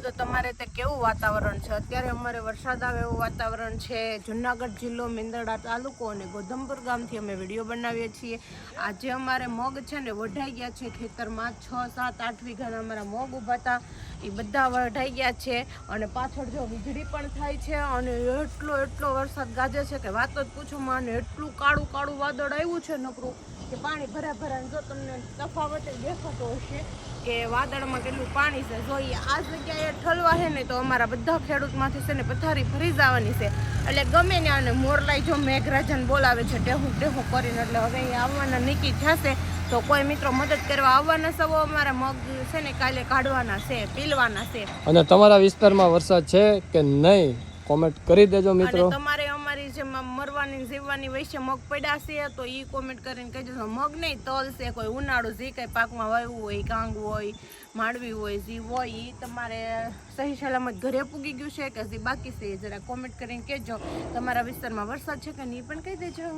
તો તમારે તે કેવું વાતાવરણ છે? અત્યારે અમારે વરસાદ આવે એવું વાતાવરણ છે. જુનાગઢ જિલ્લો મેંદરડા તાલુકો અને ગોધમપુર ગામથી અમે વિડીયો બનાવીએ છીએ. આજે અમારે મગ છે ને વઢાઈ ગયા છે ખેતરમાં. 6, 7, 8 વીઘાના અમારા મગ ઊભા હતા, એ બધા વઢાઈ ગયા છે. અને પાછળ જો વીજળી પણ થાય છે અને એટલો વરસાદ ગાજે છે કે વાત જ પૂછોમાં. અને એટલું કાળું કાળું વાદળ આવ્યું છે નકરું કે પાણી ભરાને જો તમને તફાવત દેખાતો હશે કે વાદળમાં કેટલું પાણી છે. જો આ જગ્યાએ ઠલવા છે ને તો અમારા બધા ખેડૂતમાંથી છે ને પથારી ફરી જવાની છે. એટલે ગમે ને અને મોરલાઈ જો મેઘરાજાને બોલાવે છે ટેહું ટેહું કરીને. એટલે હવે અહીંયા આવવાના નીકી થશે તો કોઈ મિત્રો મદદ કરવા આવવાના સવો. અમારા મગ છે ને કાલે કાઢવાના છે, પીલવાના છે. અને તમારા વિસ્તારમાં વરસાદ છે કે નહીં કોમેન્ટ કરી દેજો મિત્રો. અને તમારે અમારી જે મરવાની જીવવાની વચ્ચે મગ પડ્યા છે તો એ કોમેન્ટ કરીને કહી દેજો. મગ નહીં, તલ છે, કોઈ ઉનાળુ જે કંઈ પાકમાં વાવ્યું હોય, કાંગ હોય, માંડવી હોય, જે હોય એ તમારે સહી સલામત ઘરે પૂગી ગયું છે કે જે બાકી છે એ જરા કોમેન્ટ કરીને કહેજો. તમારા વિસ્તારમાં વરસાદ છે કે નહીં પણ કહી દેજો.